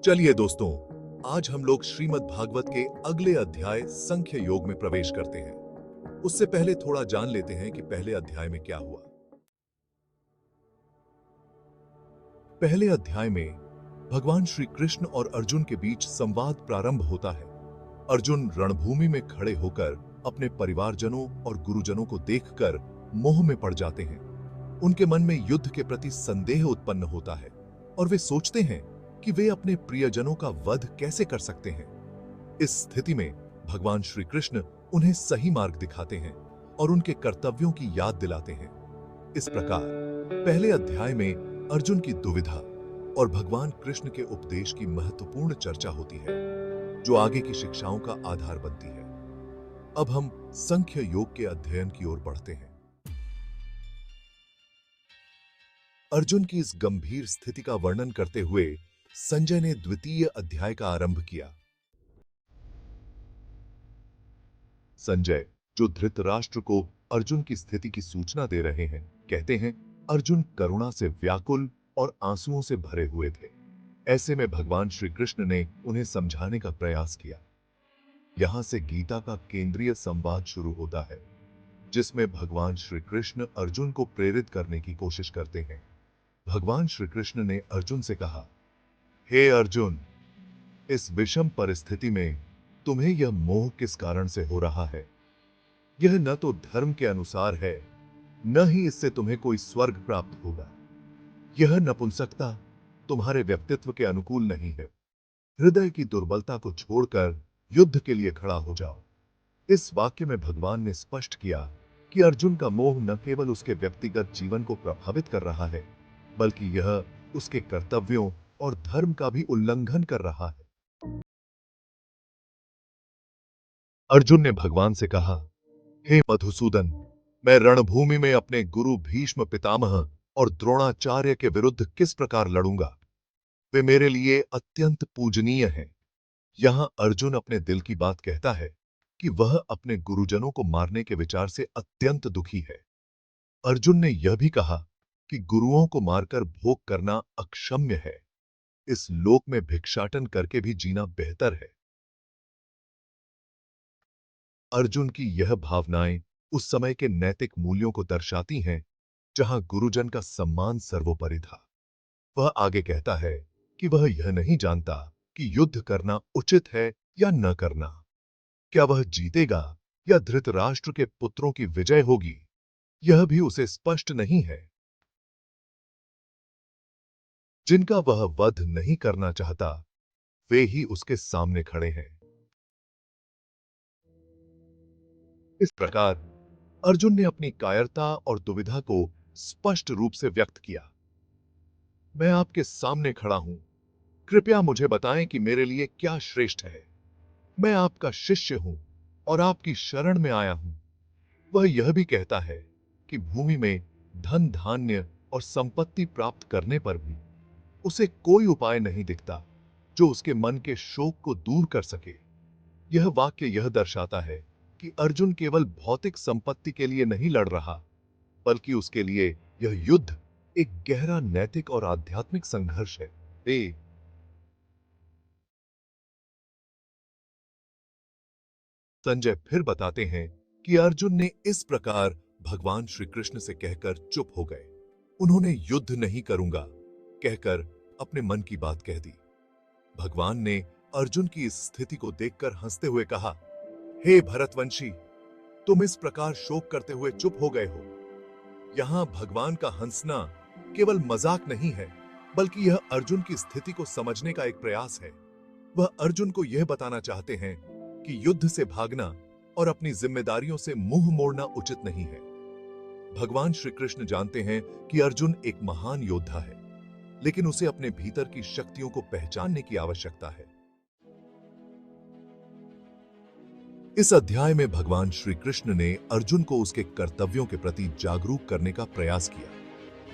चलिए दोस्तों, आज हम लोग श्रीमद् भागवत के अगले अध्याय संख्य योग में प्रवेश करते हैं। उससे पहले थोड़ा जान लेते हैं कि पहले अध्याय में क्या हुआ। पहले अध्याय में भगवान श्री कृष्ण और अर्जुन के बीच संवाद प्रारंभ होता है। अर्जुन रणभूमि में खड़े होकर अपने परिवारजनों और गुरुजनों को देखकर मोह में पड़ जाते हैं। उनके मन में युद्ध के प्रति संदेह उत्पन्न होता है और वे सोचते हैं कि वे अपने प्रियजनों का वध कैसे कर सकते हैं। इस स्थिति में भगवान श्री कृष्ण उन्हें सही मार्ग दिखाते हैं और उनके कर्तव्यों की याद दिलाते हैं। इस प्रकार पहले अध्याय में अर्जुन की दुविधा और भगवान कृष्ण के उपदेश की महत्वपूर्ण चर्चा होती है, जो आगे की शिक्षाओं का आधार बनती है। अब हम संख्य योग के अध्ययन की ओर बढ़ते हैं। अर्जुन की इस गंभीर स्थिति का वर्णन करते हुए संजय ने द्वितीय अध्याय का आरंभ किया। संजय, जो धृतराष्ट्र को अर्जुन की स्थिति की सूचना दे रहे हैं, कहते हैं, अर्जुन करुणा से व्याकुल और आंसुओं से भरे हुए थे। ऐसे में भगवान श्री कृष्ण ने उन्हें समझाने का प्रयास किया। यहां से गीता का केंद्रीय संवाद शुरू होता है, जिसमें भगवान श्री कृष्ण अर्जुन को प्रेरित करने की कोशिश करते हैं। भगवान श्री कृष्ण ने अर्जुन से कहा, हे अर्जुन, इस विषम परिस्थिति में तुम्हें यह मोह किस कारण से हो रहा है? यह न तो धर्म के अनुसार है, न ही इससे तुम्हें कोई स्वर्ग प्राप्त होगा। यह नपुंसकता तुम्हारे व्यक्तित्व के अनुकूल नहीं है। हृदय की दुर्बलता को छोड़कर युद्ध के लिए खड़ा हो जाओ। इस वाक्य में भगवान ने स्पष्ट किया कि अर्जुन का मोह न केवल उसके व्यक्तिगत जीवन को प्रभावित कर रहा है, बल्कि यह उसके कर्तव्यों और धर्म का भी उल्लंघन कर रहा है। अर्जुन ने भगवान से कहा, हे मधुसूदन, मैं रणभूमि में अपने गुरु भीष्म पितामह और द्रोणाचार्य के विरुद्ध किस प्रकार लड़ूंगा? वे मेरे लिए अत्यंत पूजनीय हैं। यहां अर्जुन अपने दिल की बात कहता है कि वह अपने गुरुजनों को मारने के विचार से अत्यंत दुखी है। अर्जुन ने यह भी कहा कि गुरुओं को मारकर भोग करना अक्षम्य है। इस लोक में भिक्षाटन करके भी जीना बेहतर है। अर्जुन की यह भावनाएं उस समय के नैतिक मूल्यों को दर्शाती हैं, जहां गुरुजन का सम्मान सर्वोपरि था। वह आगे कहता है कि वह यह नहीं जानता कि युद्ध करना उचित है या न करना। क्या वह जीतेगा या धृतराष्ट्र के पुत्रों की विजय होगी, यह भी उसे स्पष्ट नहीं है। जिनका वह वध नहीं करना चाहता, वे ही उसके सामने खड़े हैं। इस प्रकार अर्जुन ने अपनी कायरता और दुविधा को स्पष्ट रूप से व्यक्त किया। मैं आपके सामने खड़ा हूं। कृपया मुझे बताएं कि मेरे लिए क्या श्रेष्ठ है। मैं आपका शिष्य हूं और आपकी शरण में आया हूं। वह यह भी कहता है कि भूमि में धन धान्य और संपत्ति प्राप्त करने पर भी उसे कोई उपाय नहीं दिखता जो उसके मन के शोक को दूर कर सके। यह वाक्य यह दर्शाता है कि अर्जुन केवल भौतिक संपत्ति के लिए नहीं लड़ रहा, बल्कि उसके लिए यह युद्ध एक गहरा नैतिक और आध्यात्मिक संघर्ष है। संजय फिर बताते हैं कि अर्जुन ने इस प्रकार भगवान श्री कृष्ण से कहकर चुप हो गए। उन्होंने युद्ध नहीं करूंगा कहकर अपने मन की बात कह दी। भगवान ने अर्जुन की इस स्थिति को देखकर हंसते हुए कहा, हे भरतवंशी, तुम इस प्रकार शोक करते हुए चुप हो गए हो। यहां भगवान का हंसना केवल मजाक नहीं है, बल्कि यह अर्जुन की स्थिति को समझने का एक प्रयास है। वह अर्जुन को यह बताना चाहते हैं कि युद्ध से भागना और अपनी जिम्मेदारियों से मुंह मोड़ना उचित नहीं है। भगवान श्री कृष्ण जानते हैं कि अर्जुन एक महान योद्धा है, लेकिन उसे अपने भीतर की शक्तियों को पहचानने की आवश्यकता है। इस अध्याय में भगवान श्री कृष्ण ने अर्जुन को उसके कर्तव्यों के प्रति जागरूक करने का प्रयास किया।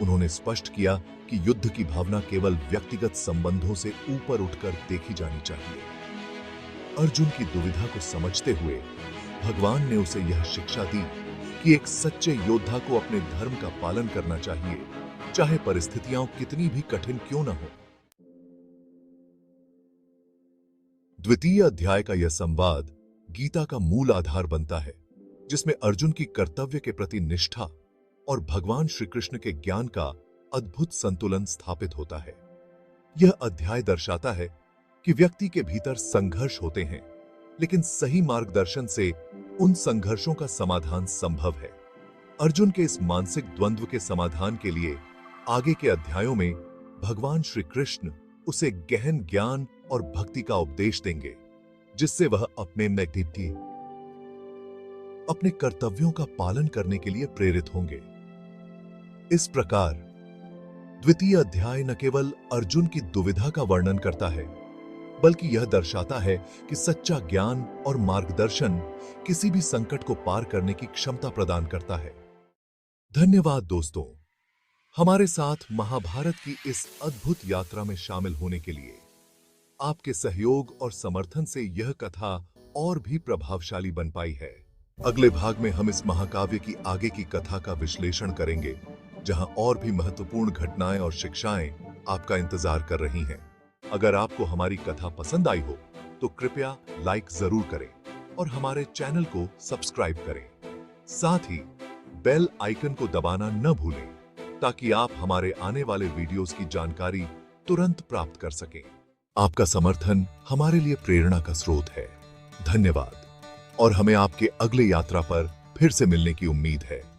उन्होंने स्पष्ट किया कि युद्ध की भावना केवल व्यक्तिगत संबंधों से ऊपर उठकर देखी जानी चाहिए। अर्जुन की दुविधा को समझते हुए भगवान ने उसे यह शिक्षा दी कि एक सच्चे योद्धा को अपने धर्म का पालन करना चाहिए, चाहे परिस्थितियां कितनी भी कठिन क्यों न हो। द्वितीय अध्याय का यह संवाद गीता का मूल आधार बनता है, जिसमें अर्जुन की कर्तव्य के प्रति निष्ठा और भगवान श्री कृष्ण के ज्ञान का अद्भुत संतुलन स्थापित होता है। यह अध्याय दर्शाता है कि व्यक्ति के भीतर संघर्ष होते हैं, लेकिन सही मार्गदर्शन से उन संघर्षों का समाधान संभव है। अर्जुन के इस मानसिक द्वंद्व के समाधान के लिए आगे के अध्यायों में भगवान श्री कृष्ण उसे गहन ज्ञान और भक्ति का उपदेश देंगे, जिससे वह अपने कर्तव्यों का पालन करने के लिए प्रेरित होंगे। इस प्रकार द्वितीय अध्याय न केवल अर्जुन की दुविधा का वर्णन करता है, बल्कि यह दर्शाता है कि सच्चा ज्ञान और मार्गदर्शन किसी भी संकट को पार करने की क्षमता प्रदान करता है। धन्यवाद दोस्तों, हमारे साथ महाभारत की इस अद्भुत यात्रा में शामिल होने के लिए। आपके सहयोग और समर्थन से यह कथा और भी प्रभावशाली बन पाई है। अगले भाग में हम इस महाकाव्य की आगे की कथा का विश्लेषण करेंगे, जहां और भी महत्वपूर्ण घटनाएं और शिक्षाएं आपका इंतजार कर रही हैं। अगर आपको हमारी कथा पसंद आई हो तो कृपया लाइक जरूर करें और हमारे चैनल को सब्सक्राइब करें। साथ ही बेल आइकन को दबाना न भूलें, ताकि आप हमारे आने वाले वीडियोस की जानकारी तुरंत प्राप्त कर सकें। आपका समर्थन हमारे लिए प्रेरणा का स्रोत है। धन्यवाद, और हमें आपके अगले यात्रा पर फिर से मिलने की उम्मीद है।